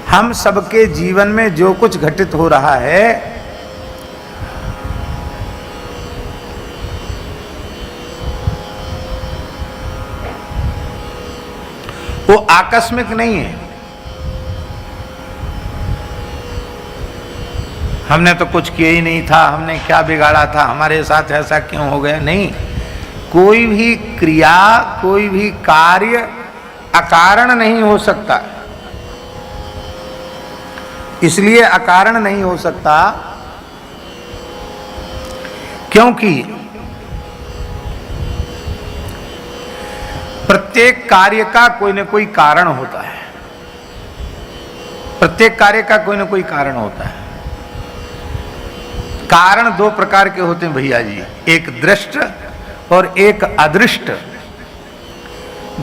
हम सबके जीवन में जो कुछ घटित हो रहा है वो आकस्मिक नहीं है। हमने तो कुछ किया ही नहीं था, हमने क्या बिगाड़ा था, हमारे साथ ऐसा क्यों हो गया। नहीं, कोई भी क्रिया, कोई भी कार्य अकारण नहीं हो सकता। इसलिए अकारण नहीं हो सकता क्योंकि प्रत्येक कार्य का कोई न कोई कारण होता है। प्रत्येक कार्य का कोई न कोई कारण होता है। कारण दो प्रकार के होते हैं भैया जी, एक दृष्ट और एक अदृष्ट।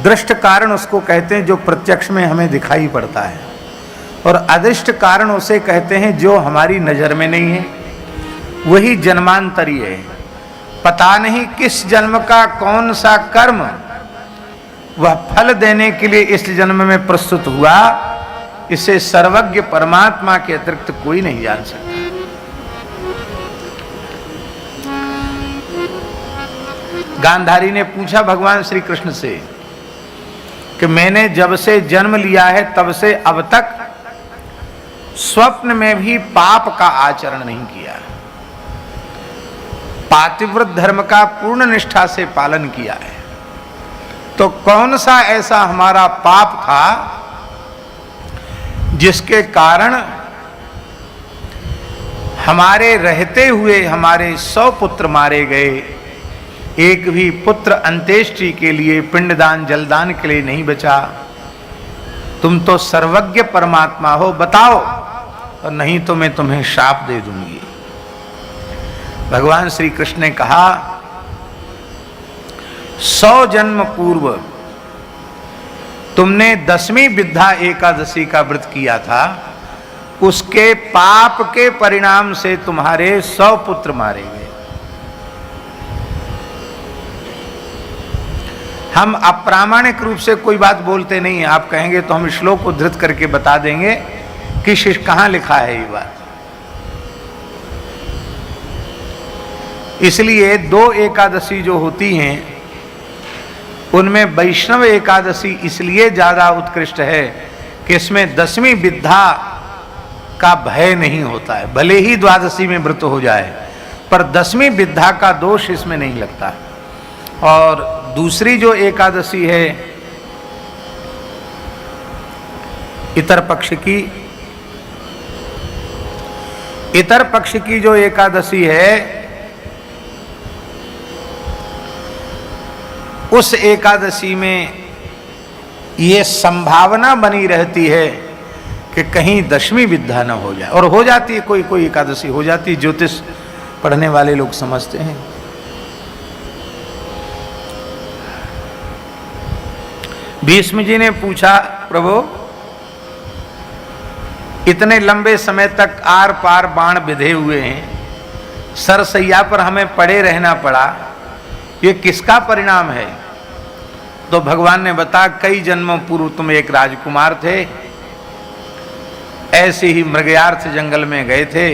दृष्ट कारण उसको कहते हैं जो प्रत्यक्ष में हमें दिखाई पड़ता है, और अदृष्ट कारण उसे कहते हैं जो हमारी नजर में नहीं है। वही जन्मांतरीय है। पता नहीं किस जन्म का कौन सा कर्म वह फल देने के लिए इस जन्म में प्रस्तुत हुआ, इसे सर्वज्ञ परमात्मा के अतिरिक्त कोई नहीं जान सकता। गांधारी ने पूछा भगवान श्री कृष्ण से कि मैंने जब से जन्म लिया है तब से अब तक स्वप्न में भी पाप का आचरण नहीं किया, पातिव्रत धर्म का पूर्ण निष्ठा से पालन किया है। तो कौन सा ऐसा हमारा पाप था जिसके कारण हमारे रहते हुए हमारे 100 पुत्र मारे गए, एक भी पुत्र अंत्येष्टि के लिए, पिंडदान जलदान के लिए नहीं बचा। तुम तो सर्वज्ञ परमात्मा हो, बताओ, और नहीं तो मैं तुम्हें शाप दे दूंगी। भगवान श्री कृष्ण ने कहा 100 जन्म पूर्व तुमने 10वीं विद्या एकादशी का व्रत किया था, उसके पाप के परिणाम से तुम्हारे 100 पुत्र मारे गए। हम अप्रामाणिक रूप से कोई बात बोलते नहीं है। आप कहेंगे तो हम श्लोक उद्धृत करके बता देंगे कि शिष्य कहां लिखा है ये बात। इसलिए 2 एकादशी जो होती हैं उनमें वैष्णव एकादशी इसलिए ज्यादा उत्कृष्ट है कि इसमें 10वीं विद्या का भय नहीं होता है। भले ही द्वादशी में व्रत हो जाए पर 10वीं विद्या का दोष इसमें नहीं लगता। और दूसरी जो एकादशी है इतर पक्ष की जो एकादशी है, उस एकादशी में ये संभावना बनी रहती है कि कहीं 10वीं विद्या न हो जाए, और हो जाती है, कोई कोई एकादशी हो जाती है। ज्योतिष पढ़ने वाले लोग समझते हैं। भीष्म जी ने पूछा, प्रभु इतने लंबे समय तक आर पार बाण बिधे हुए हैं, सरसैया पर हमें पड़े रहना पड़ा, ये किसका परिणाम है? तो भगवान ने बताया कई जन्मों पूर्व तुम एक राजकुमार थे, ऐसे ही मृगयार्थ जंगल में गए थे,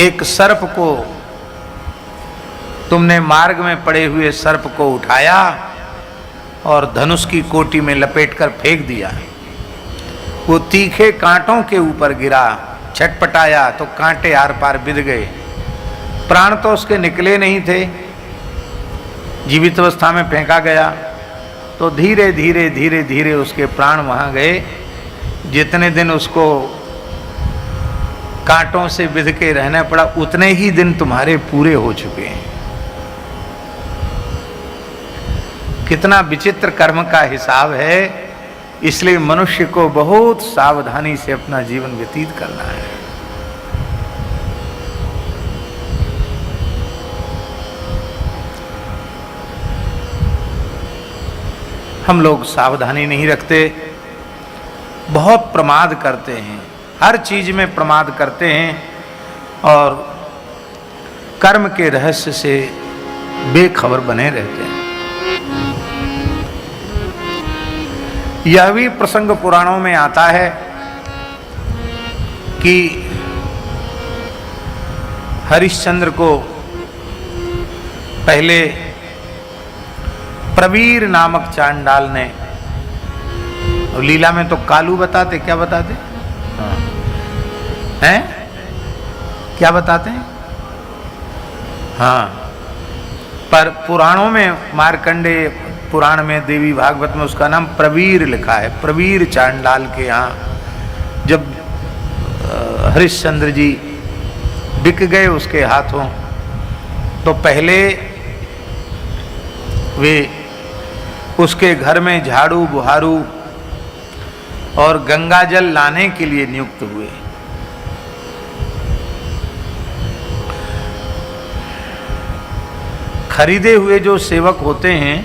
एक सर्प को तुमने मार्ग में पड़े हुए सर्प को उठाया और धनुष की कोटी में लपेटकर फेंक दिया। वो तीखे कांटों के ऊपर गिरा, छटपटाया तो कांटे आर पार बिध गए। प्राण तो उसके निकले नहीं थे, जीवित अवस्था में फेंका गया तो धीरे धीरे धीरे धीरे उसके प्राण वहां गए। जितने दिन उसको कांटों से बिध के रहना पड़ा, उतने ही दिन तुम्हारे पूरे हो चुके हैं। कितना विचित्र कर्म का हिसाब है। इसलिए मनुष्य को बहुत सावधानी से अपना जीवन व्यतीत करना है। हम लोग सावधानी नहीं रखते, बहुत प्रमाद करते हैं, हर चीज में प्रमाद करते हैं और कर्म के रहस्य से बेखबर बने रहते हैं। यह भी प्रसंग पुराणों में आता है कि हरिश्चंद्र को पहले प्रवीर नामक चांडाल ने, लीला में तो कालू बताते, क्या बताते हैं, क्या बताते हैं, हाँ, पर पुराणों में मार्कंडेय पुराण में देवी भागवत में उसका नाम प्रवीर लिखा है। प्रवीर चांडाल के यहाँ जब हरिश्चंद्र जी बिक गए उसके हाथों, तो पहले वे उसके घर में झाड़ू बुहारू और गंगा जल लाने के लिए नियुक्त हुए। खरीदे हुए जो सेवक होते हैं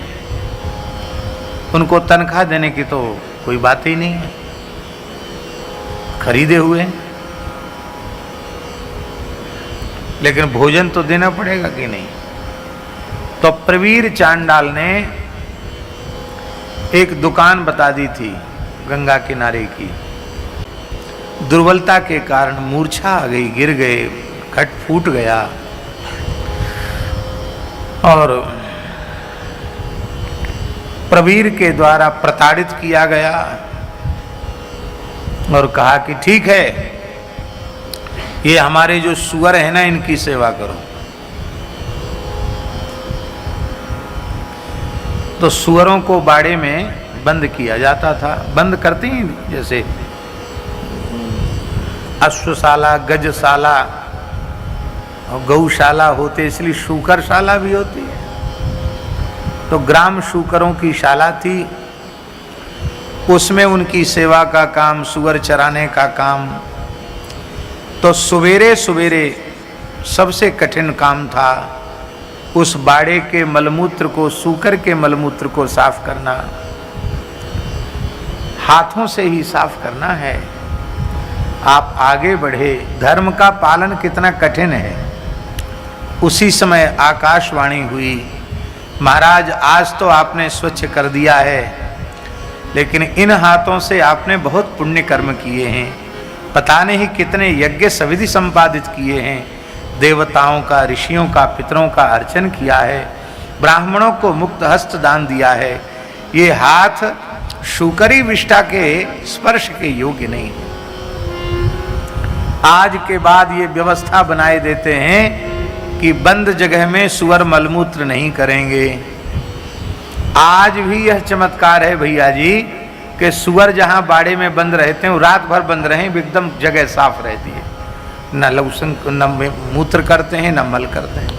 उनको तनख्वाह देने की तो कोई बात ही नहीं है, खरीदे हुए, लेकिन भोजन तो देना पड़ेगा कि नहीं। तो प्रवीर चांडाल ने एक दुकान बता दी थी गंगा किनारे की। दुर्बलता के कारण मूर्छा आ गई, गिर गए, घट फूट गया और प्रवीर के द्वारा प्रताड़ित किया गया और कहा कि ठीक है, ये हमारे जो सुअर है ना, इनकी सेवा करो। तो सुअरों को बाड़े में बंद किया जाता था, बंद करते ही जैसे अश्वशाला, गजशाला और गौशाला होते, इसलिए शूकरशाला भी होती है। तो ग्राम शूकरों की शाला थी, उसमें उनकी सेवा का काम, सुअर चराने का काम। तो सवेरे सवेरे सबसे कठिन काम था उस बाड़े के मलमूत्र को, सूकर के मलमूत्र को साफ करना, हाथों से ही साफ करना है। आप आगे बढ़े, धर्म का पालन कितना कठिन है। उसी समय आकाशवाणी हुई, महाराज आज तो आपने स्वच्छ कर दिया है, लेकिन इन हाथों से आपने बहुत पुण्य कर्म किए हैं, पता नहीं कितने यज्ञ सविधि संपादित किए हैं, देवताओं का, ऋषियों का, पितरों का अर्चन किया है, ब्राह्मणों को मुक्त हस्त दान दिया है। ये हाथ शूकरी विष्ठा के स्पर्श के योग्य नहीं है। आज के बाद ये व्यवस्था बनाए देते हैं कि बंद जगह में सुअर मलमूत्र नहीं करेंगे। आज भी यह चमत्कार है भैया जी कि सुअर जहां बाड़े में बंद रहते हैं, रात भर बंद रहे, एकदम जगह साफ रहती है, न लघुशंक, न मूत्र करते हैं, न मल करते हैं।